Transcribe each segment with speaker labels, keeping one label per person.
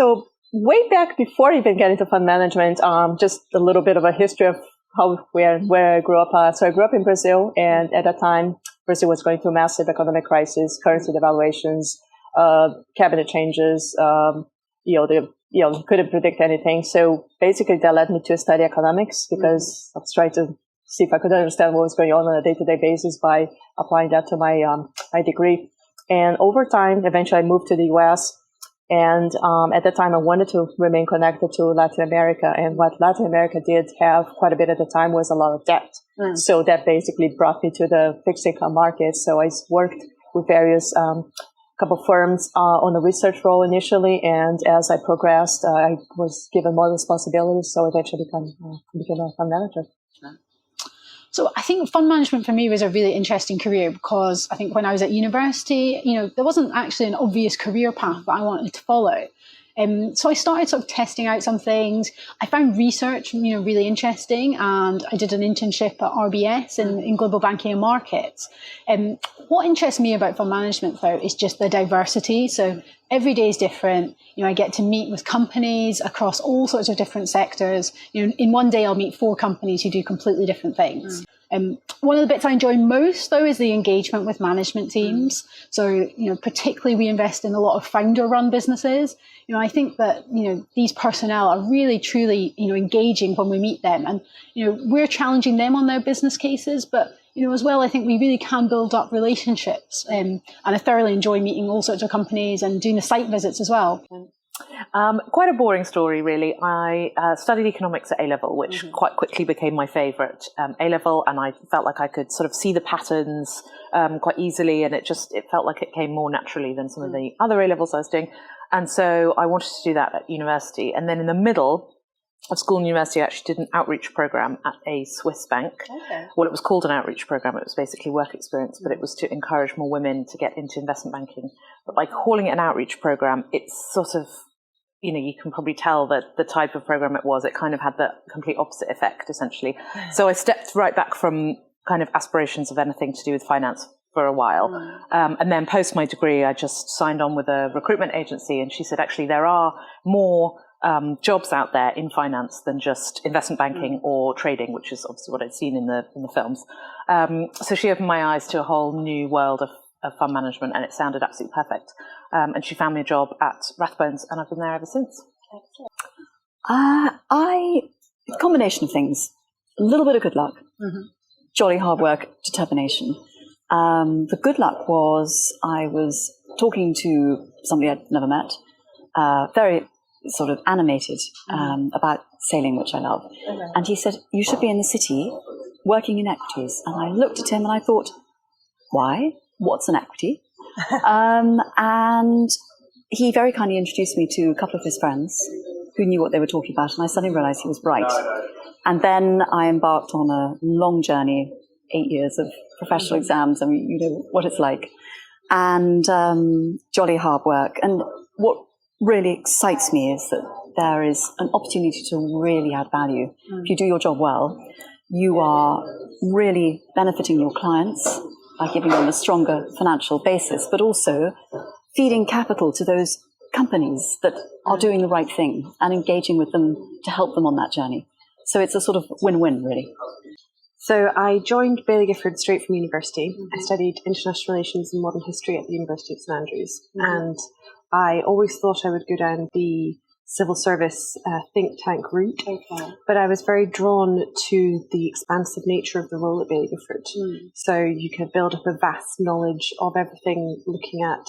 Speaker 1: So way back before even getting to fund management, just a little bit of a history of where I grew up. So I grew up in Brazil, and at that time, Brazil was going through massive economic crisis, currency devaluations, cabinet changes. They couldn't predict anything. So basically, that led me to study economics because I was trying to see if I could understand what was going on a day-to-day basis by applying that to my degree. And over time, eventually, I moved to the U.S. And at that time, I wanted to remain connected to Latin America. And what Latin America did have quite a bit at the time was a lot of debt. So that basically brought me to the fixed income market. So I worked with various couple firms on a research role initially. And as I progressed, I was given more responsibilities. So eventually became a fund manager.
Speaker 2: So I think fund management for me was a really interesting career because I think when I was at university, there wasn't actually an obvious career path that I wanted to follow. So I started sort of testing out some things. I found research, really interesting, and I did an internship at RBS in global banking and markets. What interests me about fund management, though, is just the diversity. So every day is different. I get to meet with companies across all sorts of different sectors. In one day, I'll meet 4 companies who do completely different things. One of the bits I enjoy most, though, is the engagement with management teams. So, particularly we invest in a lot of founder-run businesses. I think that, these personnel are really, truly, engaging when we meet them. And, we're challenging them on their business cases. But, as well, I think we really can build up relationships. And I thoroughly enjoy meeting all sorts of companies and doing the site visits as well.
Speaker 3: Quite a boring story, really. I studied economics at A-level, which quite quickly became my favourite A-level, and I felt like I could sort of see the patterns quite easily, and it felt like it came more naturally than some of the other A-levels I was doing. And so I wanted to do that at university. And then in the middle of school and university, I actually did an outreach program at a Swiss bank. Okay. Well, it was called an outreach program. It was basically work experience, but it was to encourage more women to get into investment banking. But by calling it an outreach program, it's sort of, you can probably tell that the type of program it was, it kind of had the complete opposite effect, essentially. So I stepped right back from kind of aspirations of anything to do with finance for a while. And then post my degree, I just signed on with a recruitment agency. And she said, actually, there are more jobs out there in finance than just investment banking or trading, which is obviously what I'd seen in the films. So she opened my eyes to a whole new world of fund management, and it sounded absolutely perfect. And she found me a job at Rathbones, and I've been there ever since.
Speaker 4: A combination of things. A little bit of good luck, jolly hard work, determination. The good luck was I was talking to somebody I'd never met, very sort of animated about sailing, which I love. And he said, you should be in the city working in equities. And I looked at him and I thought, why? What's an equity? And he very kindly introduced me to a couple of his friends who knew what they were talking about. And I suddenly realized he was right. And then I embarked on a long journey, 8 years of professional exams. I mean, you know what it's like. And jolly hard work. And what really excites me is that there is an opportunity to really add value. If you do your job well, you are really benefiting your clients by giving them a stronger financial basis, but also feeding capital to those companies that are doing the right thing and engaging with them to help them on that journey. So it's a sort of win-win, really.
Speaker 5: So I joined Baillie Gifford straight from university. I studied international relations and modern history at the University of St Andrews. And I always thought I would go down the civil service think tank route. But I was very drawn to the expansive nature of the role at Baillie Gifford. So you can build up a vast knowledge of everything, looking at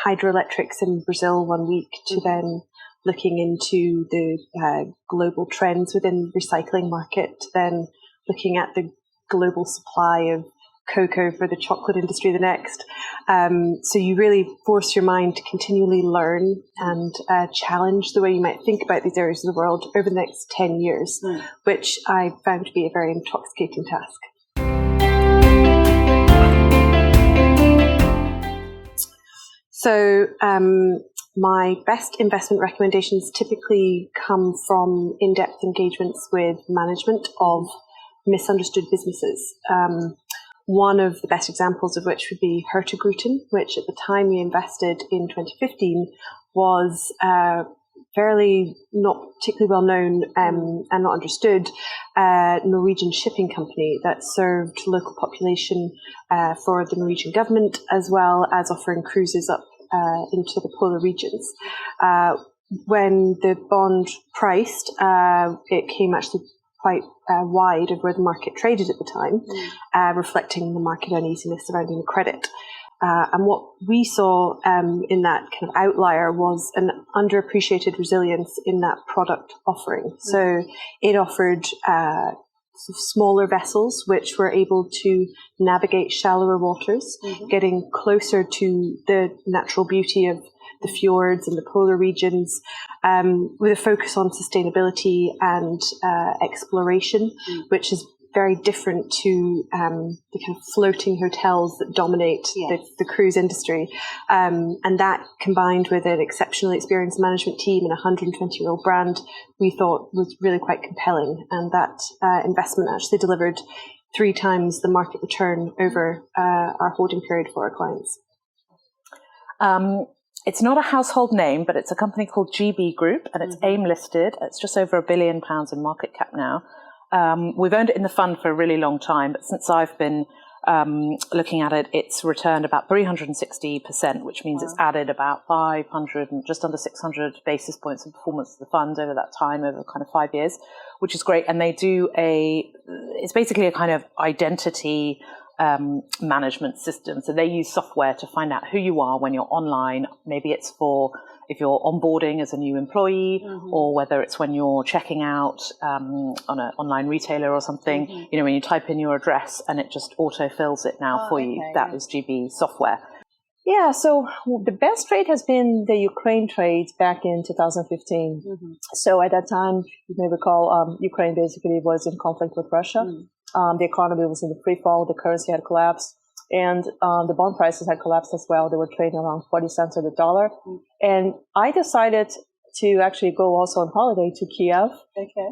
Speaker 5: hydroelectrics in Brazil one week to then looking into the global trends within the recycling market, to then looking at the global supply of cocoa for the chocolate industry the next. So you really force your mind to continually learn and challenge the way you might think about these areas of the world over the next 10 years, which I found to be a very intoxicating task. So my best investment recommendations typically come from in-depth engagements with management of misunderstood businesses. One of the best examples of which would be Hurtigruten, which at the time we invested in 2015 was fairly not particularly well known and not understood Norwegian shipping company that served local population for the Norwegian government, as well as offering cruises up into the polar regions. When the bond priced, it came actually quite wide of where the market traded at the time, reflecting the market uneasiness surrounding the credit. And what we saw in that kind of outlier was an underappreciated resilience in that product offering. So it offered smaller vessels which were able to navigate shallower waters, getting closer to the natural beauty of the fjords and the polar regions, with a focus on sustainability and exploration, which is very different to the kind of floating hotels that dominate the cruise industry. And that, combined with an exceptionally experienced management team and a 120-year-old brand, we thought was really quite compelling. And that investment actually delivered 3 times the market return over our holding period for our clients.
Speaker 3: It's not a household name, but it's a company called GB Group, and it's AIM listed. It's just over £1 billion in market cap now. We've owned it in the fund for a really long time, but since I've been looking at it, it's returned about 360%, which means it's added about 500 and just under 600 basis points of performance to the fund over that time, over kind of 5 years, which is great. And they do it's basically a kind of identity management system. So they use software to find out who you are when you're online. Maybe it's for if you're onboarding as a new employee, or whether it's when you're checking out on an online retailer or something. You know, when you type in your address and it just auto fills it now for you. That is GB software.
Speaker 1: Yeah, so the best trade has been the Ukraine trade back in 2015. So at that time, you may recall, Ukraine basically was in conflict with Russia. The economy was in the free fall, the currency had collapsed, and the bond prices had collapsed as well. They were trading around 40 cents on the dollar. And I decided to actually go also on holiday to Kiev.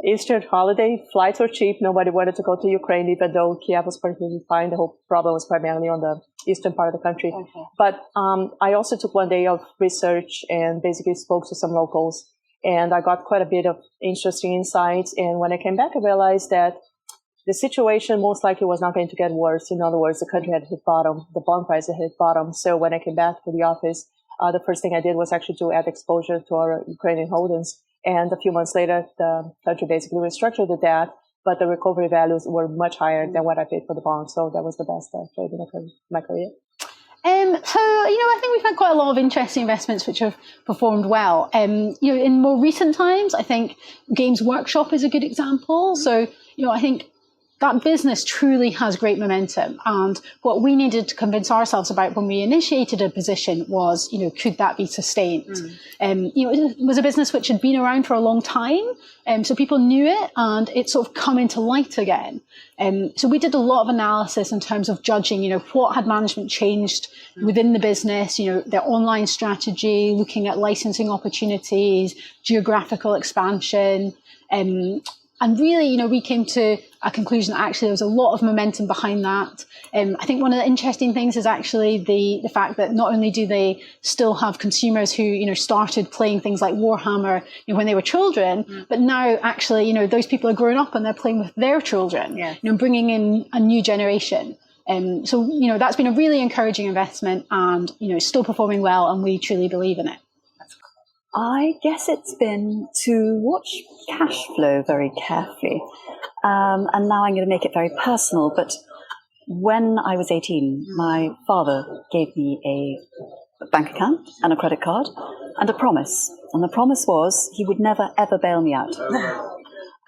Speaker 1: Easter holiday, flights were cheap. Nobody wanted to go to Ukraine, even though Kiev was perfectly fine. The whole problem was primarily on the eastern part of the country. But I also took one day of research and basically spoke to some locals. And I got quite a bit of interesting insights. And when I came back, I realized that the situation most likely was not going to get worse. In other words, the country had hit bottom. The bond price had hit bottom. So when I came back to the office, the first thing I did was actually to add exposure to our Ukrainian holdings. And a few months later, the country basically restructured the debt, but the recovery values were much higher than what I paid for the bond. So that was the best trade in my career.
Speaker 2: So, I think we've had quite a lot of interesting investments which have performed well. In more recent times, I think Games Workshop is a good example. So, I think that business truly has great momentum. And what we needed to convince ourselves about when we initiated a position was, could that be sustained? It was a business which had been around for a long time. So people knew it and it sort of come into light again. So we did a lot of analysis in terms of judging, what had management changed within the business, their online strategy, looking at licensing opportunities, geographical expansion, and really, we came to a conclusion that actually there was a lot of momentum behind that. I think one of the interesting things is actually the fact that not only do they still have consumers who, started playing things like Warhammer when they were children, but now actually, those people are growing up and they're playing with their children, bringing in a new generation. So, that's been a really encouraging investment and, still performing well, and we truly believe in it.
Speaker 4: I guess it's been to watch cash flow very carefully. And now I'm going to make it very personal, but when I was 18, my father gave me a bank account and a credit card and a promise. And the promise was he would never, ever bail me out.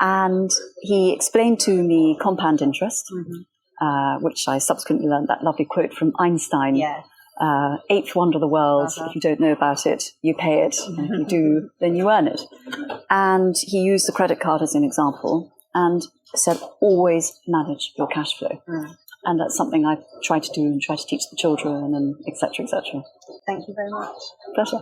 Speaker 4: And he explained to me compound interest, which I subsequently learned that lovely quote from Einstein. Eighth wonder of the world. If you don't know about it, you pay it. And if you do, then you earn it. And he used the credit card as an example and said, always manage your cash flow. And that's something I try to do and try to teach the children and et cetera, et cetera.
Speaker 5: Thank you very much.
Speaker 4: Pleasure.